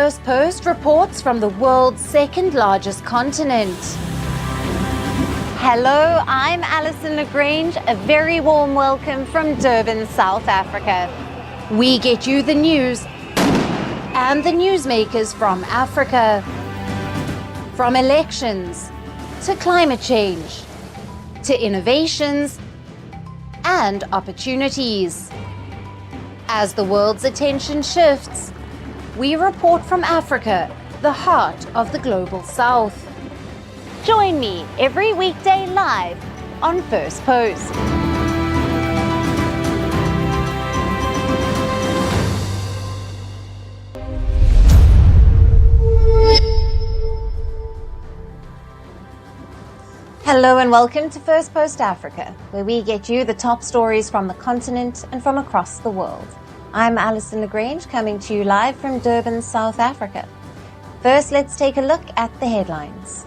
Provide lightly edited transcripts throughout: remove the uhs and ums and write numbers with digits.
Firstpost reports from the world's second largest continent. Hello, I'm Alyson Grange. A very warm welcome from Durban, South Africa. We get you the news and the newsmakers from Africa. From elections to climate change to innovations and opportunities. As the world's attention shifts, we report from Africa, the heart of the global south. Join me every weekday live on Firstpost. Hello and welcome to Firstpost Africa, where we get you the top stories from the continent and from across the world. I'm Alyson Grange, coming to you live from Durban, South Africa. First, let's take a look at the headlines.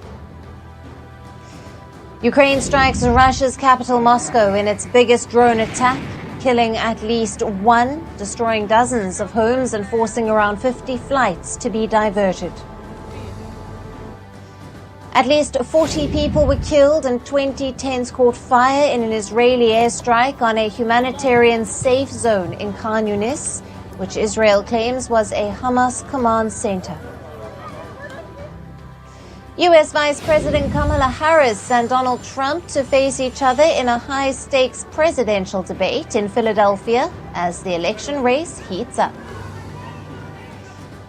Ukraine strikes Russia's capital Moscow in its biggest drone attack, killing at least one, destroying dozens of homes and forcing around 50 flights to be diverted. At least 40 people were killed and 20 tents caught fire in an Israeli airstrike on a humanitarian safe zone in Khan Yunis, which Israel claims was a Hamas command center. U.S. Vice President Kamala Harris and Donald Trump to face each other in a high-stakes presidential debate in Philadelphia as the election race heats up.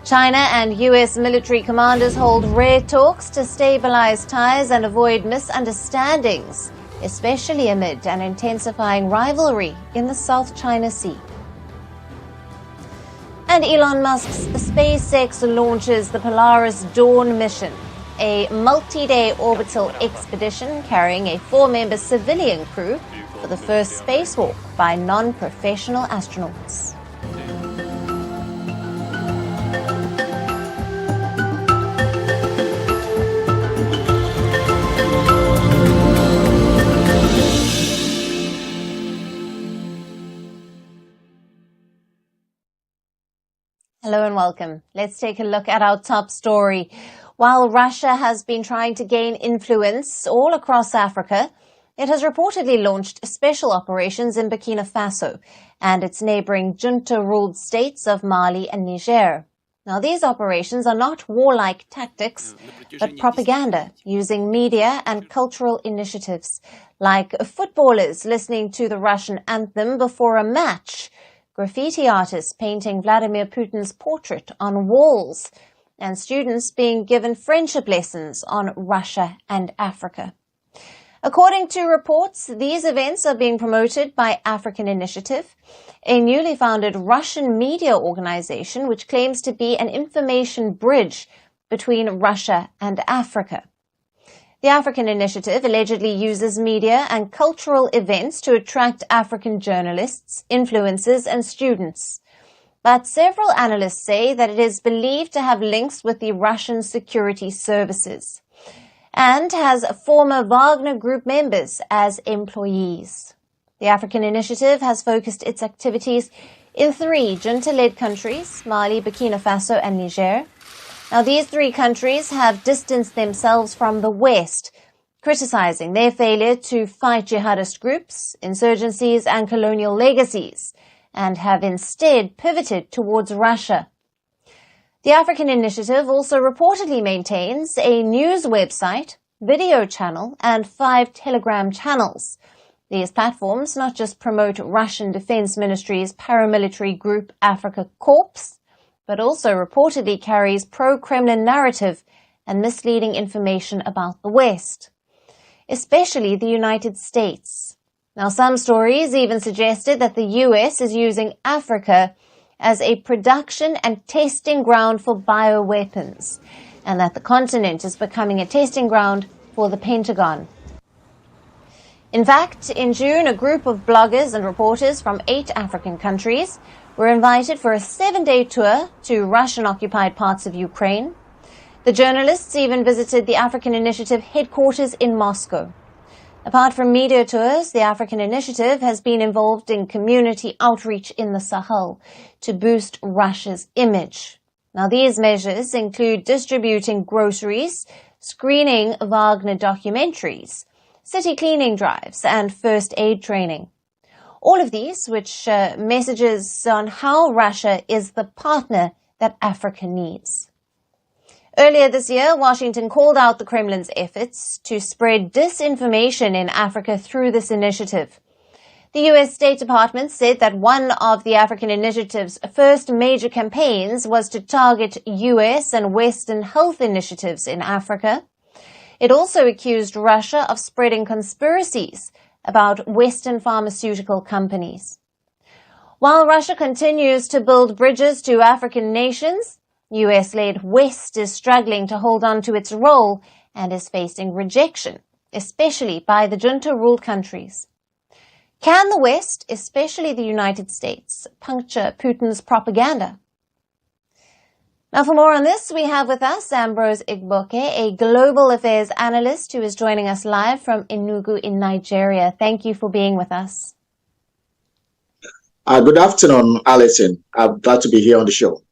China and U.S. military commanders hold rare talks to stabilize ties and avoid misunderstandings, especially amid an intensifying rivalry in the South China Sea. And Elon Musk's SpaceX launches the Polaris Dawn mission, a multi-day orbital expedition carrying a 4-member civilian crew for the first spacewalk by non-professional astronauts. Hello and welcome. Let's take a look at our top story. While Russia has been trying to gain influence all across Africa, it has reportedly launched special operations in Burkina Faso and its neighboring junta-ruled states of Mali and Niger. Now, these operations are not warlike tactics, but propaganda using media and cultural initiatives, like footballers listening to the Russian anthem before a match, graffiti artists painting Vladimir Putin's portrait on walls, and students being given friendship lessons on Russia and Africa. According to reports, these events are being promoted by African Initiative, a newly founded Russian media organization which claims to be an information bridge between Russia and Africa. The African Initiative allegedly uses media and cultural events to attract African journalists, influencers, and students. But several analysts say that it is believed to have links with the Russian security services and has former Wagner Group members as employees. The African Initiative has focused its activities in 3 junta-led countries, Mali, Burkina Faso, and Niger. Now, these 3 countries have distanced themselves from the West, criticizing their failure to fight jihadist groups, insurgencies, and colonial legacies, and have instead pivoted towards Russia. The African Initiative also reportedly maintains a news website, video channel, and 5 Telegram channels. These platforms not just promote Russian Defense Ministry's paramilitary group Africa Corps, but also reportedly carries pro-Kremlin narrative and misleading information about the West, especially the United States. Now, some stories even suggested that the U.S. is using Africa as a production and testing ground for bioweapons, and that the continent is becoming a testing ground for the Pentagon. In fact, in June, a group of bloggers and reporters from 8 African countries were invited for a 7-day tour to Russian-occupied parts of Ukraine. The journalists even visited the African Initiative headquarters in Moscow. Apart from media tours, the African Initiative has been involved in community outreach in the Sahel to boost Russia's image. Now, these measures include distributing groceries, screening Wagner documentaries, city cleaning drives, and first aid training. All of these, which messages on how Russia is the partner that Africa needs. Earlier this year, Washington called out the Kremlin's efforts to spread disinformation in Africa through this initiative. The U.S. State Department said that one of the African initiative's first major campaigns was to target U.S. and Western health initiatives in Africa. It also accused Russia of spreading conspiracies about Western pharmaceutical companies. While Russia continues to build bridges to African nations, US-led West is struggling to hold on to its role and is facing rejection, especially by the junta-ruled countries. Can the West, especially the United States, puncture Putin's propaganda? Now, for more on this, we have with us Ambrose, a global affairs analyst who is joining us live from Enugu in Nigeria. Thank you for being with us. Good afternoon, Alyson. I'm glad to be here on the show.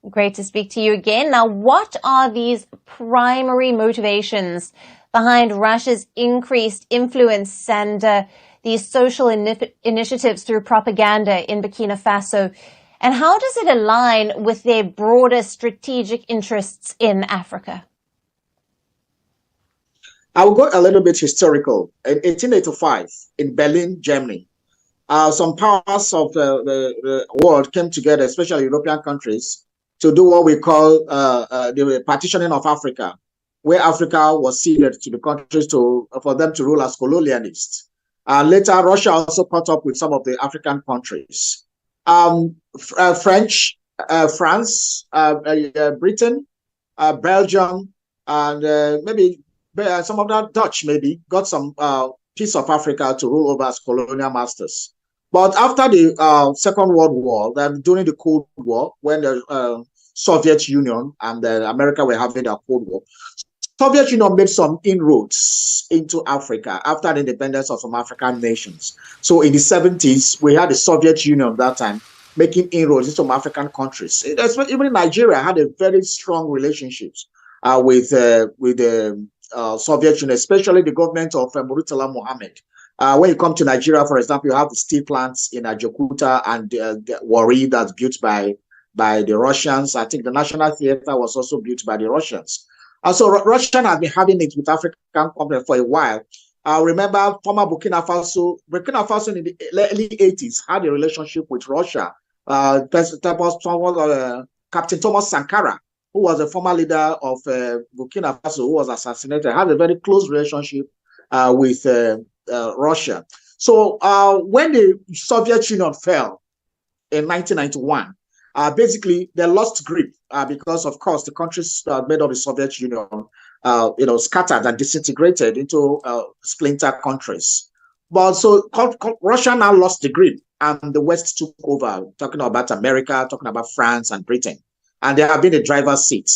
Great to speak to you again. Now, what are these primary motivations behind Russia's increased influence and these social initiatives through propaganda in Burkina Faso? And how does it align with their broader strategic interests in Africa? I will go a little bit historical. In 1885, in Berlin, Germany, some powers of the world came together, especially European countries, to do what we call the partitioning of Africa, where Africa was ceded to the countries for them to rule as colonialists. Later, Russia also caught up with some of the African countries. French, France, Britain, Belgium, and maybe some of the Dutch maybe got some piece of Africa to rule over as colonial masters. But after the Second World War, during the Cold War, when the Soviet Union and America were having their Cold War, Soviet Union made some inroads into Africa after the independence of some African nations. So in the 70s, we had the Soviet Union that time making inroads into some African countries. Even Nigeria had a very strong relationships with the Soviet Union, especially the government of Murtala Mohammed. When you come to Nigeria, for example, you have the steel plants in Ajaokuta and the Warri that's built by the Russians. I think the National Theatre was also built by the Russians. So Russia has been having it with African companies for a while. I remember former Burkina Faso in the early 80s had a relationship with Russia. Captain Thomas Sankara, who was a former leader of Burkina Faso, who was assassinated, had a very close relationship with Russia. So when the Soviet Union fell in 1991, basically they lost grip because, of course, the countries made of the Soviet Union, scattered and disintegrated into splinter countries. But so Russia now lost the grip, and the West took over, talking about America, talking about France and Britain, and they have been the driver's seat.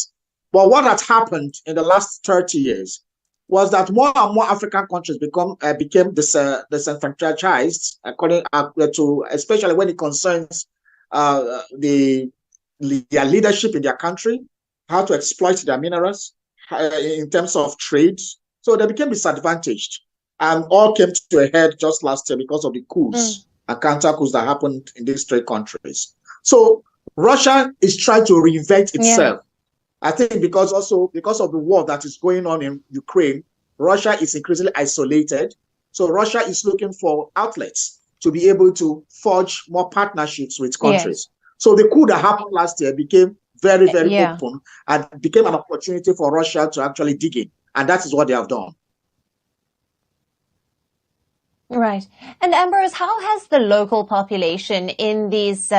But what had happened in the last 30 years was that more and more African countries became disenfranchised, according to, especially when it concerns their leadership in their country, how to exploit their minerals in terms of trade. So they became disadvantaged, and all came to a head just last year because of the coups and counter coups that happened in these three countries. So Russia is trying to reinvent itself. I think because of the war that is going on in Ukraine, Russia is increasingly isolated. So Russia is looking for outlets to be able to forge more partnerships with countries. Yes. So the coup that happened last year became very, very open and became an opportunity for Russia to actually dig in. And that is what they have done. Right. And Ambrose, how has the local population in these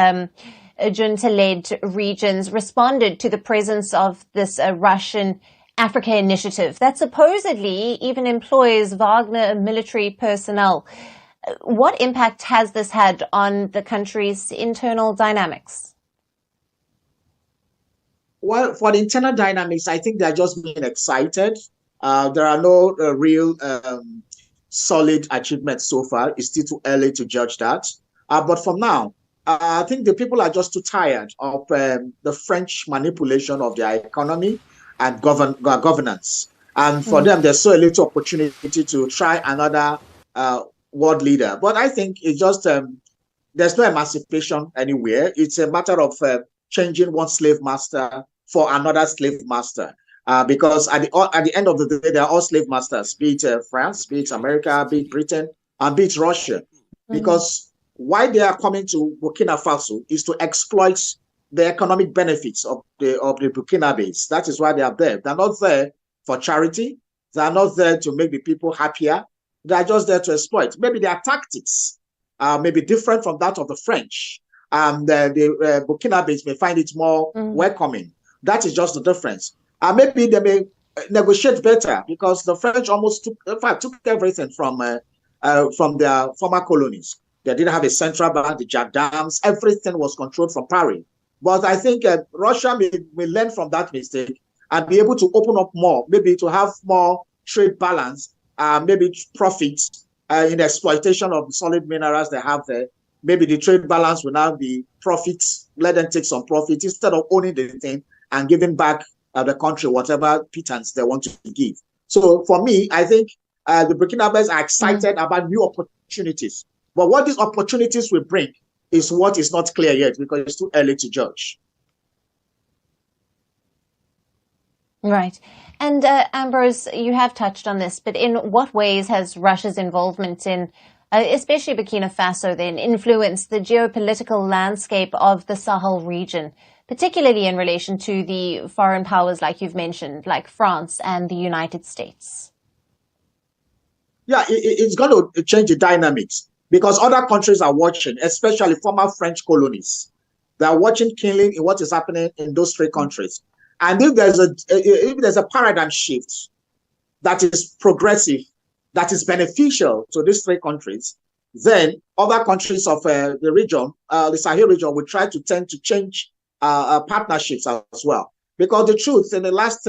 junta-led regions responded to the presence of this Russian Africa initiative that supposedly even employs Wagner military personnel? What impact has this had on the country's internal dynamics? Well, for the internal dynamics, I think they're just being excited. There are no real solid achievements so far. It's still too early to judge that. But for now, I think the people are just too tired of the French manipulation of their economy and governance. And for them, there's so little opportunity to try another world leader. But I think it's just, there's no emancipation anywhere. It's a matter of changing one slave master for another slave master. Because at the end of the day, they are all slave masters, be it France, be it America, be it Britain, and be it Russia. Because why they are coming to Burkina Faso is to exploit the economic benefits of the Burkinabes. That is why they are there. They're not there for charity. They are not there to make the people happier. They are just there to exploit. Maybe their tactics may be different from that of the French. The Burkinabes may find it more welcoming. That is just the difference. Maybe they may negotiate better because the French almost took everything from their former colonies. They didn't have a central bank, the gendarmes, everything was controlled from Paris. But I think Russia may learn from that mistake and be able to open up more, maybe to have more trade balance, maybe profits in the exploitation of the solid minerals they have there. Maybe the trade balance will now be profits, let them take some profit instead of owning the thing and giving back the country whatever pittance they want to give. So for me, I think the Burkinabes are excited about new opportunities. But what these opportunities will bring is what is not clear yet because it's too early to judge. Right. And Ambrose, you have touched on this, but in what ways has Russia's involvement in, especially Burkina Faso, then influenced the geopolitical landscape of the Sahel region, particularly in relation to the foreign powers like you've mentioned, like France and the United States? Yeah, it's going to change the dynamics because other countries are watching, especially former French colonies. They are watching keenly in what is happening in those three countries. And if there's a paradigm shift that is progressive, that is beneficial to these three countries, then other countries of the region, the Sahel region, will try to tend to change partnerships as well. Because the truth, in the last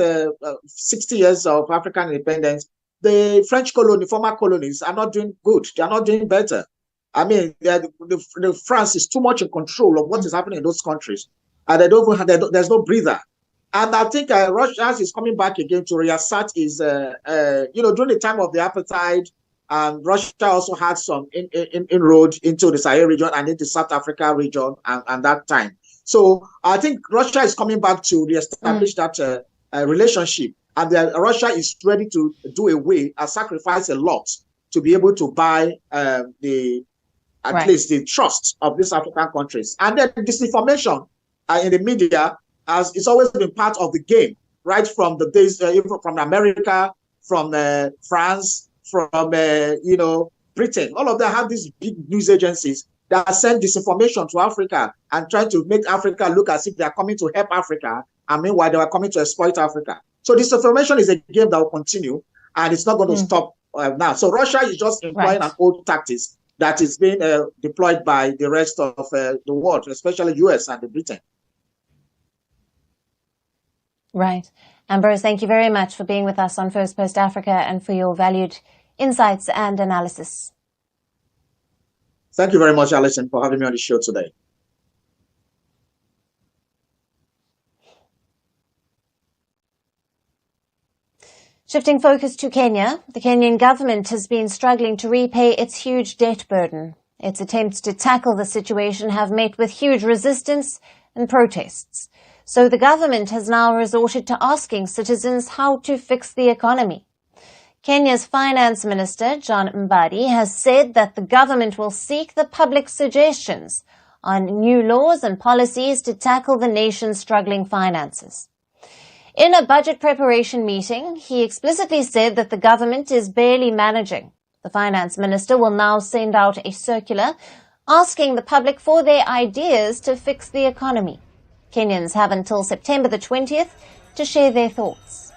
60 years of African independence, the French former colonies are not doing good. They are not doing better. I mean, the France is too much in control of what is happening in those countries. And there's no breather. And I think Russia is coming back again to reassert is, during the time of the apartheid, and Russia also had some inroad into the Sahel region and into South Africa region and that time. So I think Russia is coming back to reestablish that relationship. And Russia is ready to do away and sacrifice a lot to be able to buy at least the trust of these African countries. And then disinformation in the media it's always been part of the game, right from the days from America, from France, from Britain. All of them have these big news agencies that send disinformation to Africa and try to make Africa look as if they are coming to help Africa, and meanwhile they are coming to exploit Africa. So disinformation is a game that will continue, and it's not going to stop now. So Russia is just employing an old tactics that is being deployed by the rest of the world, especially US and Britain. Right. Ambrose, thank you very much for being with us on Firstpost Africa and for your valued insights and analysis. Thank you very much, Alyson, for having me on the show today. Shifting focus to Kenya, the Kenyan government has been struggling to repay its huge debt burden. Its attempts to tackle the situation have met with huge resistance and protests. So the government has now resorted to asking citizens how to fix the economy. Kenya's Finance Minister, John Mbadi, has said that the government will seek the public suggestions on new laws and policies to tackle the nation's struggling finances. In a budget preparation meeting, he explicitly said that the government is barely managing. The Finance Minister will now send out a circular asking the public for their ideas to fix the economy. Kenyans have until September the 20th to share their thoughts.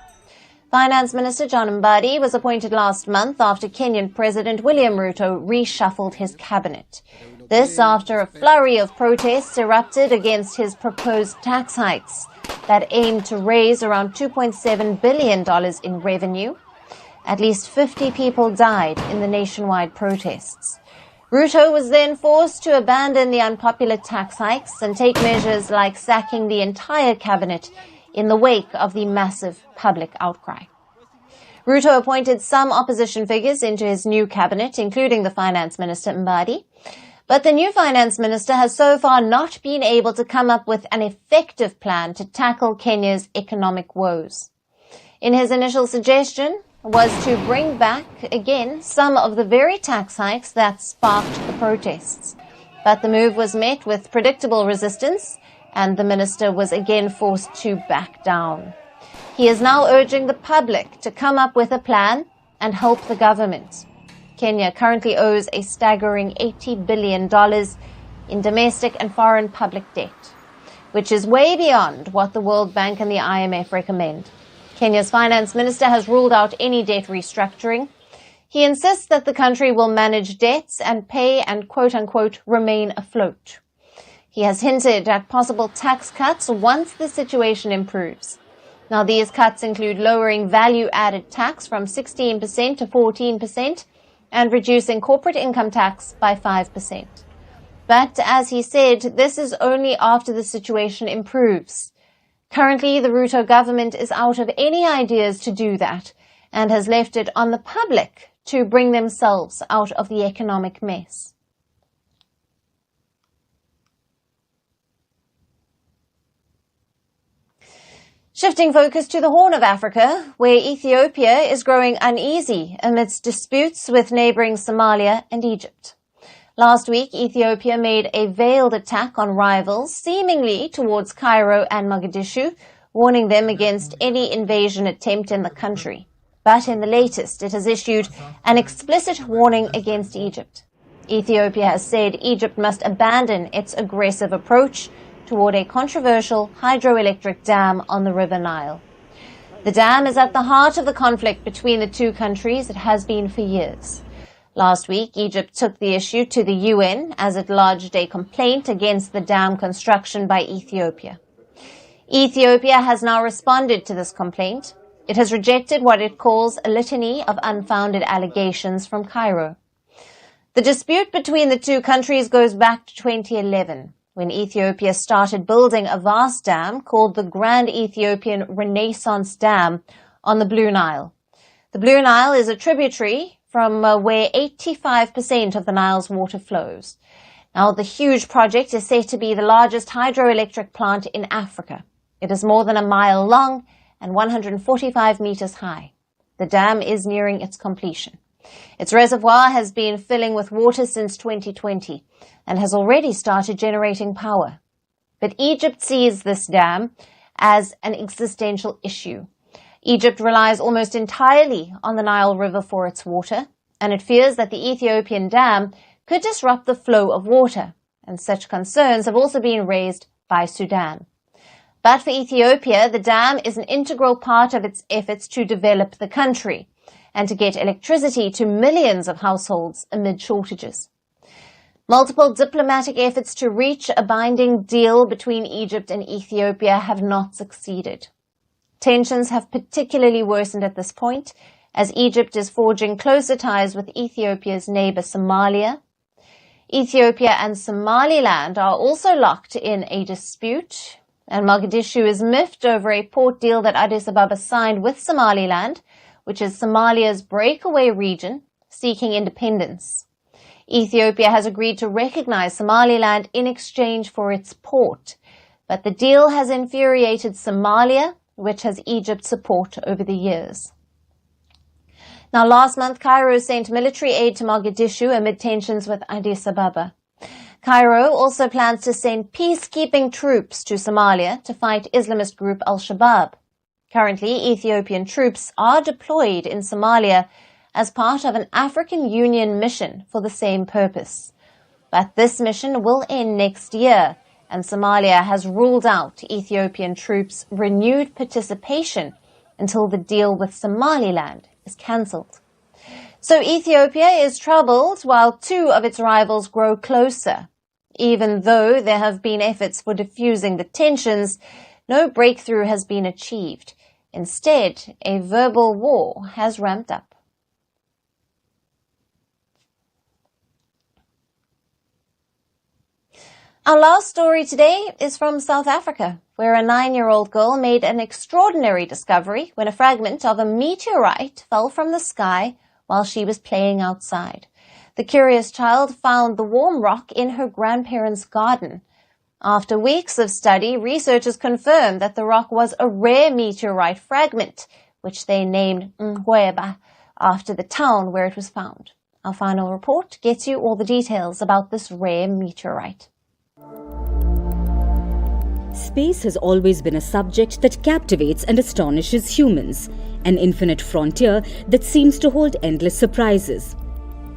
Finance Minister John Mbadi was appointed last month after Kenyan President William Ruto reshuffled his cabinet. This after a flurry of protests erupted against his proposed tax hikes that aim to raise around $2.7 billion in revenue. At least 50 people died in the nationwide protests. Ruto was then forced to abandon the unpopular tax hikes and take measures like sacking the entire cabinet in the wake of the massive public outcry. Ruto appointed some opposition figures into his new cabinet, including the finance minister Mbadi. But the new finance minister has so far not been able to come up with an effective plan to tackle Kenya's economic woes. In his initial suggestion was to bring back again some of the very tax hikes that sparked the protests. But the move was met with predictable resistance, and the minister was again forced to back down. He is now urging the public to come up with a plan and help the government. Kenya currently owes a staggering $80 billion in domestic and foreign public debt, which is way beyond what the World Bank and the IMF recommend. Kenya's finance minister has ruled out any debt restructuring. He insists that the country will manage debts and pay and quote-unquote remain afloat. He has hinted at possible tax cuts once the situation improves. Now, these cuts include lowering value-added tax from 16% to 14% and reducing corporate income tax by 5%. But as he said, this is only after the situation improves. Currently, the Ruto government is out of any ideas to do that and has left it on the public to bring themselves out of the economic mess. Shifting focus to the Horn of Africa, where Ethiopia is growing uneasy amidst disputes with neighboring Somalia and Egypt. Last week, Ethiopia made a veiled attack on rivals, seemingly towards Cairo and Mogadishu, warning them against any invasion attempt in the country. But in the latest, it has issued an explicit warning against Egypt. Ethiopia has said Egypt must abandon its aggressive approach toward a controversial hydroelectric dam on the River Nile. The dam is at the heart of the conflict between the two countries. It has been for years. Last week, Egypt took the issue to the UN as it lodged a complaint against the dam construction by Ethiopia. Ethiopia has now responded to this complaint. It has rejected what it calls a litany of unfounded allegations from Cairo. The dispute between the two countries goes back to 2011. When Ethiopia started building a vast dam called the Grand Ethiopian Renaissance Dam on the Blue Nile. The Blue Nile is a tributary from where 85% of the Nile's water flows. Now, the huge project is said to be the largest hydroelectric plant in Africa. It is more than a mile long and 145 meters high. The dam is nearing its completion. Its reservoir has been filling with water since 2020 and has already started generating power. But Egypt sees this dam as an existential issue. Egypt relies almost entirely on the Nile River for its water, and it fears that the Ethiopian dam could disrupt the flow of water, and such concerns have also been raised by Sudan. But for Ethiopia, the dam is an integral part of its efforts to develop the country and to get electricity to millions of households amid shortages. Multiple diplomatic efforts to reach a binding deal between Egypt and Ethiopia have not succeeded. Tensions have particularly worsened at this point, as Egypt is forging closer ties with Ethiopia's neighbor Somalia. Ethiopia and Somaliland are also locked in a dispute, and Mogadishu is miffed over a port deal that Addis Ababa signed with Somaliland, which is Somalia's breakaway region seeking independence. Ethiopia has agreed to recognize Somaliland in exchange for its port, but the deal has infuriated Somalia, which has Egypt's support over the years. Now, last month, Cairo sent military aid to Mogadishu amid tensions with Addis Ababa. Cairo also plans to send peacekeeping troops to Somalia to fight Islamist group Al-Shabaab. Currently, Ethiopian troops are deployed in Somalia as part of an African Union mission for the same purpose. But this mission will end next year, and Somalia has ruled out Ethiopian troops' renewed participation until the deal with Somaliland is cancelled. So Ethiopia is troubled while two of its rivals grow closer. Even though there have been efforts for diffusing the tensions, no breakthrough has been achieved. Instead, a verbal war has ramped up. Our last story today is from South Africa, where a 9-year-old girl made an extraordinary discovery when a fragment of a meteorite fell from the sky while she was playing outside. The curious child found the warm rock in her grandparents' garden. After weeks of study, researchers confirmed that the rock was a rare meteorite fragment, which they named Ngweba, after the town where it was found. Our final report gets you all the details about this rare meteorite. Space has always been a subject that captivates and astonishes humans, an infinite frontier that seems to hold endless surprises.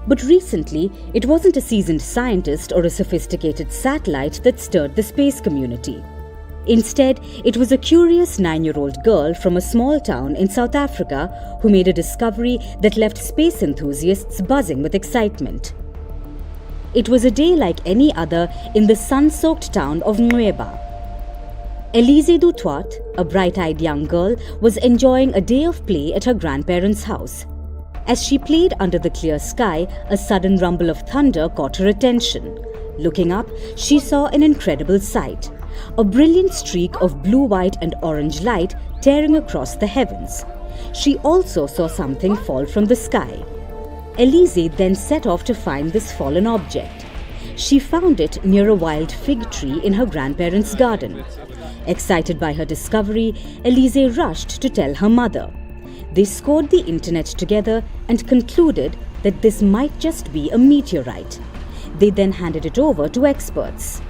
But recently, it wasn't a seasoned scientist or a sophisticated satellite that stirred the space community. Instead, it was a curious 9-year-old girl from a small town in South Africa who made a discovery that left space enthusiasts buzzing with excitement. It was a day like any other in the sun-soaked town of Ngweba. Elise Dutwat, a bright-eyed young girl, was enjoying a day of play at her grandparents' house. As she played under the clear sky, a sudden rumble of thunder caught her attention. Looking up, she saw an incredible sight: a brilliant streak of blue, white and orange light tearing across the heavens. She also saw something fall from the sky. Elise then set off to find this fallen object. She found it near a wild fig tree in her grandparents' garden. Excited by her discovery, Elise rushed to tell her mother. They scored the internet together and concluded that this might just be a meteorite. They then handed it over to experts.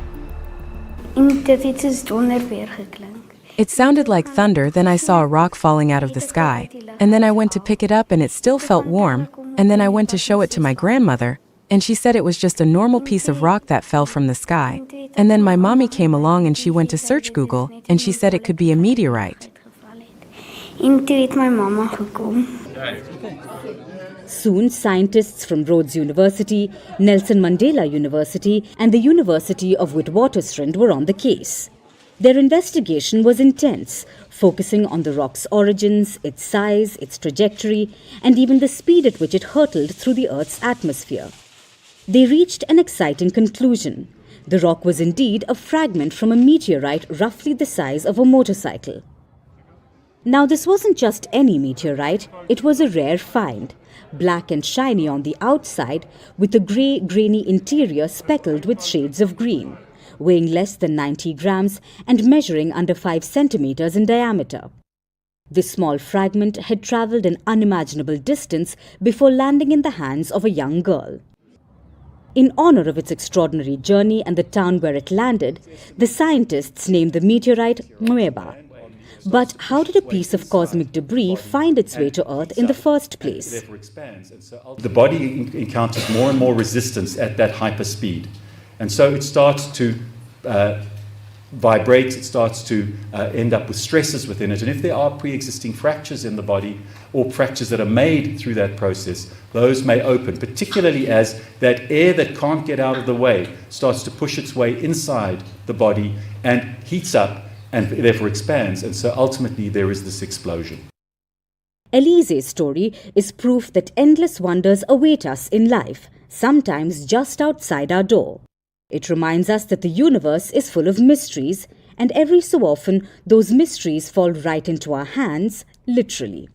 It sounded like thunder, then I saw a rock falling out of the sky. And then I went to pick it up and it still felt warm. And then I went to show it to my grandmother, and she said it was just a normal piece of rock that fell from the sky. And then my mommy came along and she went to search Google and she said it could be a meteorite. Soon, scientists from Rhodes University, Nelson Mandela University and the University of Witwatersrand were on the case. Their investigation was intense, focusing on the rock's origins, its size, its trajectory, and even the speed at which it hurtled through the Earth's atmosphere. They reached an exciting conclusion. The rock was indeed a fragment from a meteorite roughly the size of a motorcycle. Now, this wasn't just any meteorite, it was a rare find. Black and shiny on the outside, with a grey, grainy interior speckled with shades of green, weighing less than 90 grams and measuring under 5 centimeters in diameter. This small fragment had travelled an unimaginable distance before landing in the hands of a young girl. In honour of its extraordinary journey and the town where it landed, the scientists named the meteorite Ngweba. But how did a piece of cosmic debris find its way to Earth in the first place? The body encounters more and more resistance at that hyperspeed. And so it starts to vibrate, it starts to end up with stresses within it. And if there are pre-existing fractures in the body or fractures that are made through that process, those may open, particularly as that air that can't get out of the way starts to push its way inside the body and heats up and therefore expands, and so ultimately there is this explosion. Elise's story is proof that endless wonders await us in life, sometimes just outside our door. It reminds us that the universe is full of mysteries, and every so often those mysteries fall right into our hands, literally.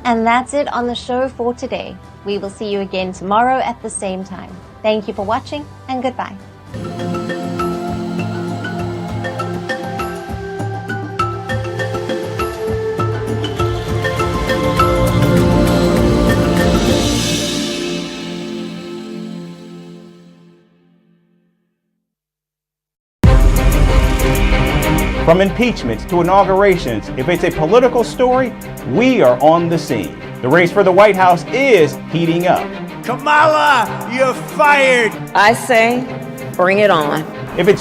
And that's it on the show for today. We will see you again tomorrow at the same time. Thank you for watching, and goodbye. From impeachments to inaugurations, if it's a political story, we are on the scene. The race for the White House is heating up. Kamala, you're fired! I say, bring it on. If it's